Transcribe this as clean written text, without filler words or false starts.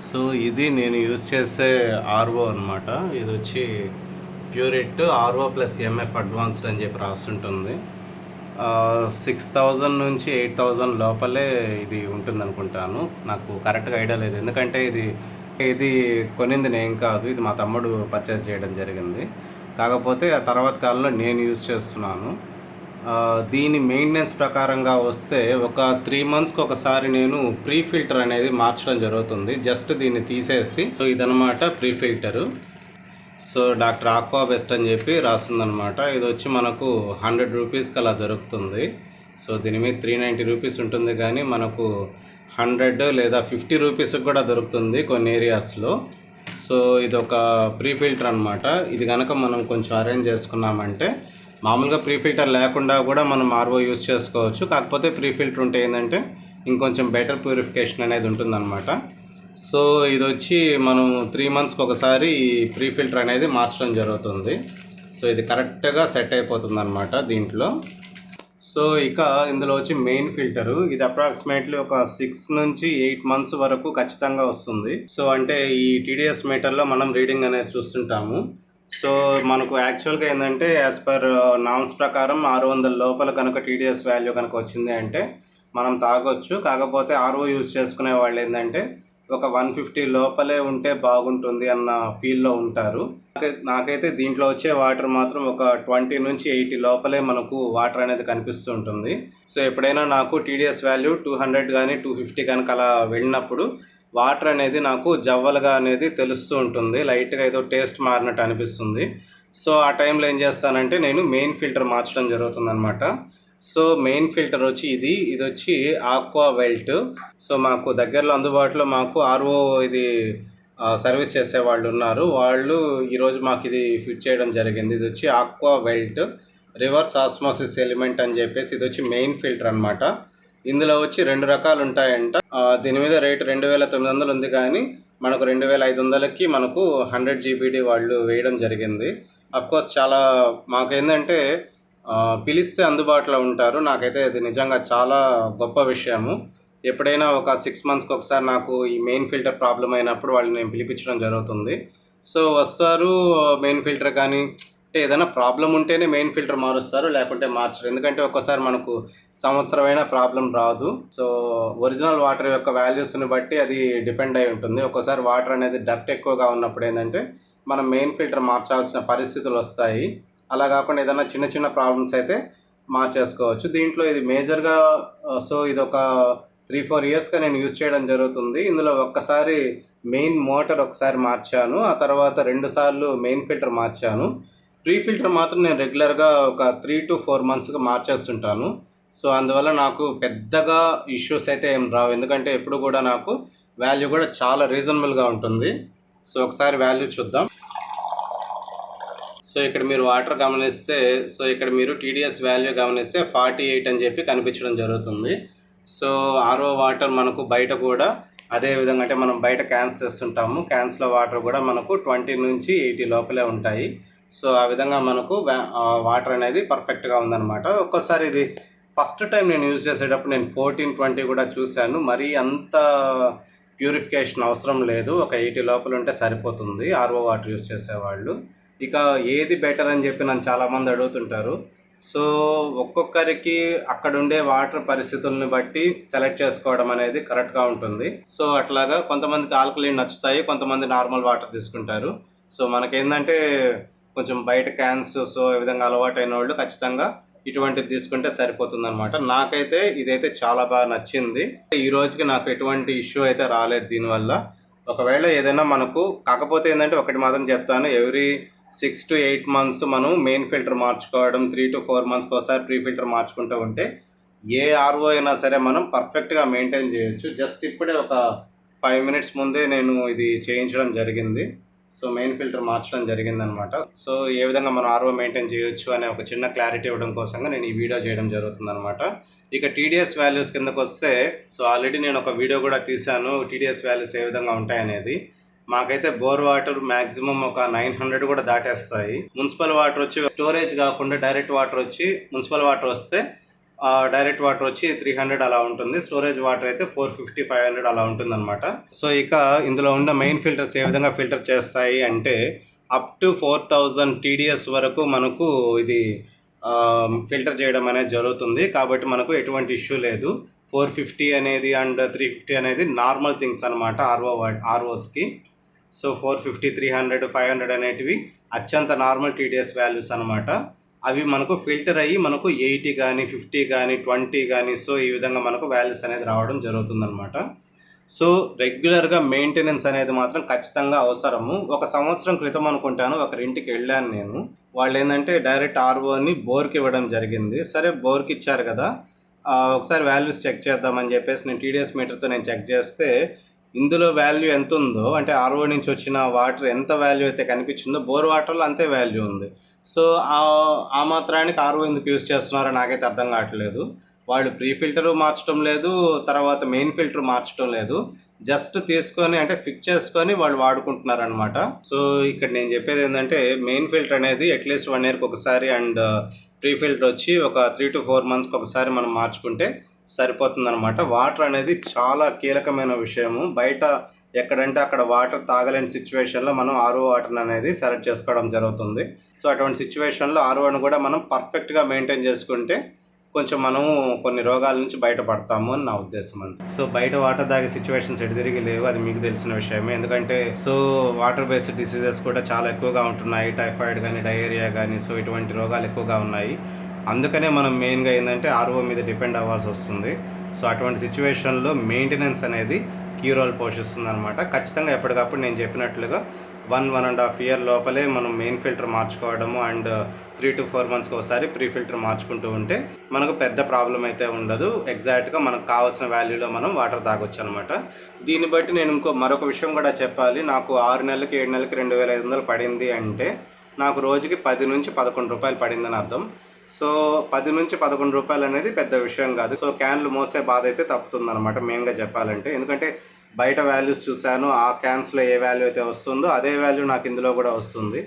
So ఇది నేను use చేసే ఆర్ఓ అనమాట. ఇది వచ్చి Pureit RO plus MF advanced అని చెప్పి రాస్తుంటుంది. 6000 నుంచి 8000 లోపలే ఇది ఉంటుంది అనుకుంటాను. నాకు కరెక్ట్గా ఐడియా లేదు, ఎందుకంటే ఇది ఇది కొనింది నేను కాదు, ఇది మా తమ్ముడు పర్చేస్ చేయడం జరిగింది. కాకపోతే ఆ తర్వాత కాలంలో నేను యూజ్ చేస్తున్నాను. దీని మెయింటెనెన్స్ ప్రకారంగా వస్తే ఒక 3 మంత్స్కి ఒకసారి నేను ప్రీ ఫిల్టర్ అనేది మార్చడం జరుగుతుంది. జస్ట్ దీన్ని తీసేసి, సో ఇదనమాట pre filter. So doctor aqua best అని చెప్పి రాస్తుందనమాట. ఇది వచ్చి మనకు 100 రూపీస్కి అలా దొరుకుతుంది. సో దీని మీద 390 రూపీస్ ఉంటుంది, కానీ మనకు 100 లేదా 50 రూపీస్కి కూడా దొరుకుతుంది కొన్ని ఏరియాస్లో. సో ఇది ఒక ప్రీ ఫిల్టర్ అనమాట. ఇది కనుక మనం కొంచెం అరేంజ్ చేసుకున్నామంటే మామూలుగా ప్రీ ఫిల్టర్ లేకుండా కూడా మనం ఆర్ఓ యూస్ చేసుకోవచ్చు. కాకపోతే ప్రీ ఫిల్టర్ ఉంటే ఏంటంటే ఇంకొంచెం బెటర్ ప్యూరిఫికేషన్ అనేది ఉంటుందన్నమాట. సో ఇది వచ్చి మనం 3 మంత్స్కి ఒకసారి ఈ ప్రీ ఫిల్టర్ అనేది మార్చడం జరుగుతుంది. సో ఇది కరెక్ట్గా సెట్ అయిపోతుంది అనమాట దీంట్లో. సో ఇక ఇందులో వచ్చి మెయిన్ ఫిల్టరు, ఇది అప్రాక్సిమేట్లీ ఒక 6 నుంచి 8 మంత్స్ వరకు ఖచ్చితంగా వస్తుంది. సో అంటే ఈ టీడీఎస్ మీటర్లో మనం రీడింగ్ అనేది చూస్తుంటాము. సో మనకు యాక్చువల్గా ఏంటంటే యాజ్ పర్ నామ్స్ ప్రకారం 600 లోపల కనుక టీడీఎస్ వాల్యూ కనుక వచ్చింది అంటే మనం తాగొచ్చు. కాకపోతే ఆర్ఓ యూజ్ చేసుకునే వాళ్ళు ఏంటంటే ఒక 150 లోపలే ఉంటే బాగుంటుంది అన్న ఫీల్లో ఉంటారు. నాకైతే దీంట్లో వచ్చే వాటర్ మాత్రం ఒక 20 నుంచి 80 లోపలే మనకు వాటర్ అనేది కనిపిస్తూ ఉంటుంది. సో ఎప్పుడైనా నాకు టీడీఎస్ వాల్యూ 200 కానీ 250 కనుక అలా వెళ్ళినప్పుడు వాటర్ అనేది నాకు జవ్వలుగా అనేది తెలుస్తూ ఉంటుంది, లైట్గా ఏదో టేస్ట్ మారినట్టు అనిపిస్తుంది. సో ఆ టైంలో ఏం చేస్తానంటే నేను మెయిన్ ఫిల్టర్ మార్చడం జరుగుతుంది అనమాట. సో మెయిన్ ఫిల్టర్ వచ్చి ఇది వచ్చి ఆక్వా వెల్ట్. సో మాకు దగ్గరలో అందుబాటులో మాకు ఆర్ఓ ఇది సర్వీస్ చేసే వాళ్ళు ఉన్నారు. వాళ్ళు ఈరోజు మాకు ఇది ఫిట్ చేయడం జరిగింది. ఇది వచ్చి ఆక్వా వెల్ట్ రివర్స్ ఆస్మోసిస్ ఎలిమెంట్ అని చెప్పేసి ఇది వచ్చి మెయిన్ ఫిల్టర్ అనమాట. ఇందులో వచ్చి 2 రకాలు ఉంటాయంట. దీని మీద రేటు 2900 ఉంది, కానీ మనకు 2500కి మనకు 100 జీబీడీ వాళ్ళు వేయడం జరిగింది. అఫ్కోర్స్ చాలా మాకేందంటే పిలిస్తే అందుబాటులో ఉంటారు. నాకైతే అది నిజంగా చాలా గొప్ప విషయము. ఎప్పుడైనా ఒక 6 మంత్స్కి ఒకసారి నాకు ఈ మెయిన్ ఫిల్టర్ ప్రాబ్లం అయినప్పుడు వాళ్ళు నేను పిలిపించడం జరుగుతుంది. సో వస్తారు మెయిన్ ఫిల్టర్, కానీ అంటే ఏదైనా ప్రాబ్లం ఉంటేనే మెయిన్ ఫిల్టర్ మారుస్తారు, లేకుంటే మార్చరు. ఎందుకంటే ఒక్కోసారి మనకు సంవత్సరమైన ప్రాబ్లం రాదు. సో ఒరిజినల్ వాటర్ యొక్క వాల్యూస్ని బట్టి అది డిపెండ్ అయి ఉంటుంది. ఒక్కోసారి వాటర్ అనేది డర్ట్ ఎక్కువగా ఉన్నప్పుడు ఏంటంటే మనం మెయిన్ ఫిల్టర్ మార్చాల్సిన పరిస్థితులు వస్తాయి. అలా కాకుండా ఏదైనా చిన్న చిన్న ప్రాబ్లమ్స్ అయితే మార్చేసుకోవచ్చు. దీంట్లో ఇది మేజర్గా సో ఇది ఒక 3-4 ఇయర్స్గా నేను యూజ్ చేయడం జరుగుతుంది. ఇందులో ఒక్కసారి మెయిన్ మోటార్ ఒకసారి మార్చాను, ఆ తర్వాత 2 సార్లు మెయిన్ ఫిల్టర్ మార్చాను. ప్రీ ఫిల్టర్ మాత్రం నేను రెగ్యులర్గా ఒక 3 to 4 మంత్స్గా మార్చేస్తుంటాను. సో అందువల్ల నాకు పెద్దగా ఇష్యూస్ అయితే ఏం రావు, ఎందుకంటే ఎప్పుడు కూడా నాకు వాల్యూ కూడా చాలా రీజనబుల్గా ఉంటుంది. సో ఒకసారి వాల్యూ చూద్దాం. సో ఇక్కడ మీరు వాటర్ గమనిస్తే, సో ఇక్కడ మీరు టీడీఎస్ వాల్యూ గమనిస్తే 48 అని చెప్పి కనిపించడం జరుగుతుంది. సో ఆర్ఓ వాటర్ మనకు బయట కూడా అదే విధంగా, అంటే మనం బయట క్యాన్స్ చేస్తుంటాము, క్యాన్స్లో వాటర్ కూడా మనకు 20 నుంచి 80 లోపలే ఉంటాయి. సో ఆ విధంగా మనకు వాటర్ అనేది పర్ఫెక్ట్గా ఉందన్నమాట. ఒక్కోసారి ఇది ఫస్ట్ టైం నేను యూజ్ చేసేటప్పుడు నేను 14-20 కూడా చూశాను. మరీ అంత ప్యూరిఫికేషన్ అవసరం లేదు, ఒక 80 లోపల ఉంటే సరిపోతుంది ఆర్ఓ వాటర్ యూజ్ చేసేవాళ్ళు. ఇక ఏది బెటర్ అని చెప్పి నన్ను చాలామంది అడుగుతుంటారు. సో ఒక్కొక్కరికి అక్కడ ఉండే వాటర్ పరిస్థితులను బట్టి సెలెక్ట్ చేసుకోవడం అనేది కరెక్ట్గా ఉంటుంది. సో అట్లాగా కొంతమందికి ఆల్కలీన్ నచ్చుతాయి, కొంతమంది నార్మల్ వాటర్ తీసుకుంటారు. సో మనకేంటంటే కొంచెం బయట క్యాన్స్ సో ఈ విధంగా అలవాటైన వాళ్ళు ఖచ్చితంగా ఇటువంటిది తీసుకుంటే సరిపోతుంది అనమాట. నాకైతే ఇదైతే చాలా బాగా నచ్చింది. ఈ రోజుకి నాకు ఎటువంటి ఇష్యూ అయితే రాలేదు దీనివల్ల. ఒకవేళ ఏదైనా మనకు కాకపోతే ఏంటంటే ఒకటి మాత్రం చెప్తాను, ఎవ్రీ 6 to 8 మంత్స్ మనం మెయిన్ ఫిల్టర్ మార్చుకోవడం, 3 to 4 మంత్స్కి ఒకసారి ప్రీ ఫిల్టర్ మార్చుకుంటూ ఉంటే ఏ ఆర్ఓ అయినా సరే మనం పర్ఫెక్ట్గా మెయింటైన్ చేయొచ్చు. జస్ట్ ఇప్పుడే ఒక 5 minutes ముందే నేను ఇది చేయించడం జరిగింది. సో మెయిన్ ఫిల్టర్ మార్చడం జరిగింది అనమాట. సో ఏ విధంగా మనం ఆర్ఓ మెయింటైన్ చేయొచ్చు అనే ఒక చిన్న క్లారిటీ ఇవ్వడం కోసంగా నేను ఈ వీడియో చేయడం జరుగుతుంది అనమాట. ఇక టీడీఎస్ వాల్యూస్ కిందకు వస్తే, సో ఆల్రెడీ నేను ఒక వీడియో కూడా తీశాను టీడీఎస్ వాల్యూస్ ఏ విధంగా ఉంటాయనేది. మాకైతే బోర్ వాటర్ మ్యాక్సిమం ఒక 900 కూడా దాటేస్తాయి. మున్సిపల్ వాటర్ వచ్చి స్టోరేజ్ కాకుండా డైరెక్ట్ వాటర్ వచ్చి మున్సిపల్ వాటర్ వస్తే డైరెక్ట్ వాటర్ వచ్చి 300 అలా ఉంటుంది. స్టోరేజ్ వాటర్ అయితే 450, 500 అలా ఉంటుందన్నమాట. సో ఇక ఇందులో ఉన్న మెయిన్ ఫిల్టర్స్ ఏ విధంగా ఫిల్టర్ చేస్తాయి అంటే అప్ టు 4000 టీడీఎస్ వరకు మనకు ఇది ఫిల్టర్ చేయడం అనేది జరుగుతుంది. కాబట్టి మనకు ఎటువంటి ఇష్యూ లేదు. 450 అనేది అండ్ 350 అనేది నార్మల్ థింగ్స్ అనమాట ఆర్ఓస్కి. సో 450, 300, 500 అనేటివి అత్యంత నార్మల్ టీడీఎస్ వాల్యూస్ అనమాట. అవి మనకు ఫిల్టర్ అయ్యి మనకు 80 కానీ 50 కానీ 20 కానీ సో ఈ విధంగా మనకు వాల్యూస్ అనేది రావడం జరుగుతుందన్నమాట. సో రెగ్యులర్గా మెయింటెనెన్స్ అనేది మాత్రం ఖచ్చితంగా అవసరము. ఒక సంవత్సరం క్రితం అనుకుంటాను ఒకరింటికి వెళ్ళాను నేను. వాళ్ళు ఏంటంటే డైరెక్ట్ ఆర్ఓని బోర్కి ఇవ్వడం జరిగింది. సరే బోర్కి ఇచ్చారు కదా, ఒకసారి వాల్యూస్ చెక్ చేద్దామని చెప్పేసి నేను టీడీఎస్ మీటర్తో నేను చెక్ చేస్తే ఇందులో వాల్యూ ఎంత ఉందో అంటే ఆర్ఓ నుంచి వచ్చిన వాటర్ ఎంత వాల్యూ అయితే కనిపించిందో బోర్ వాటర్లో అంతే వాల్యూ ఉంది. సో ఆ మాత్రానికి ఆర్ఓ ఎందుకు యూజ్ చేస్తున్నారో నాకైతే అర్థం కావట్లేదు. వాళ్ళు ప్రీ ఫిల్టర్ మార్చడం లేదు, తర్వాత మెయిన్ ఫిల్టర్ మార్చడం లేదు. జస్ట్ తీసుకొని అంటే ఫిక్స్ చేసుకొని వాళ్ళు వాడుకుంటున్నారు అనమాట. సో ఇక్కడ నేను చెప్పేది ఏంటంటే మెయిన్ ఫిల్టర్ అనేది అట్లీస్ట్ 1 ఇయర్కి ఒకసారి అండ్ ప్రీ ఫిల్టర్ వచ్చి ఒక 3 to 4 monthsకి ఒకసారి మనం మార్చుకుంటే సరిపోతుందన్నమాట. వాటర్ అనేది చాలా కీలకమైన విషయము. బయట ఎక్కడంటే అక్కడ వాటర్ తాగలేని సిచ్యువేషన్లో మనం ఆర్ఓ వాటర్ అనేది సెలెక్ట్ చేసుకోవడం జరుగుతుంది. సో అటువంటి సిచ్యువేషన్లో ఆర్ఓని కూడా మనం పర్ఫెక్ట్గా మెయింటైన్ చేసుకుంటే కొంచెం మనము కొన్ని రోగాల నుంచి బయటపడతాము అని నా ఉద్దేశం అంతే. సో బయట వాటర్ తాగే సిచ్యువేషన్స్ ఎడతిరిగి లేవు, అది మీకు తెలిసిన విషయమే. ఎందుకంటే సో వాటర్ బేస్డ్ డిసీజెస్ కూడా చాలా ఎక్కువగా ఉంటున్నాయి. టైఫాయిడ్ కానీ డయేరియా కానీ సో ఇటువంటి రోగాలు ఎక్కువగా ఉన్నాయి. అందుకనే మనం మెయిన్గా ఏంటంటే ఆర్ఓ మీద డిపెండ్ అవ్వాల్సి వస్తుంది. సో అటువంటి సిచ్యువేషన్లో మెయింటెనెన్స్ అనేది కీ రోల్ పోషిస్తుంది అనమాట. ఖచ్చితంగా ఎప్పటికప్పుడు నేను చెప్పినట్లుగా 1.5 year లోపలే మనం మెయిన్ ఫిల్టర్ మార్చుకోవడము అండ్ 3 to 4 monthsకి ఒకసారి ప్రీ ఫిల్టర్ మార్చుకుంటూ ఉంటే మనకు పెద్ద ప్రాబ్లం అయితే ఉండదు. ఎగ్జాక్ట్గా మనకు కావాల్సిన వాల్యూలో మనం వాటర్ తాగొచ్చు అనమాట. దీన్ని బట్టి నేను మరొక విషయం కూడా చెప్పాలి. నాకు 6 నెలలకి 7 నెలలకి 2500 పడింది అంటే నాకు రోజుకి 10 నుంచి 11 రూపాయలు పడిందని అర్థం. సో 10 నుంచి 11 రూపాయలు అనేది పెద్ద విషయం కాదు. సో క్యాన్లు మోసే బాధ అయితే తప్పుతుంది అనమాట మెయిన్గా చెప్పాలంటే. ఎందుకంటే బయట వాల్యూస్ చూశాను, ఆ క్యాన్స్లో ఏ వాల్యూ అయితే వస్తుందో అదే వాల్యూ నాకు ఇందులో కూడా వస్తుంది.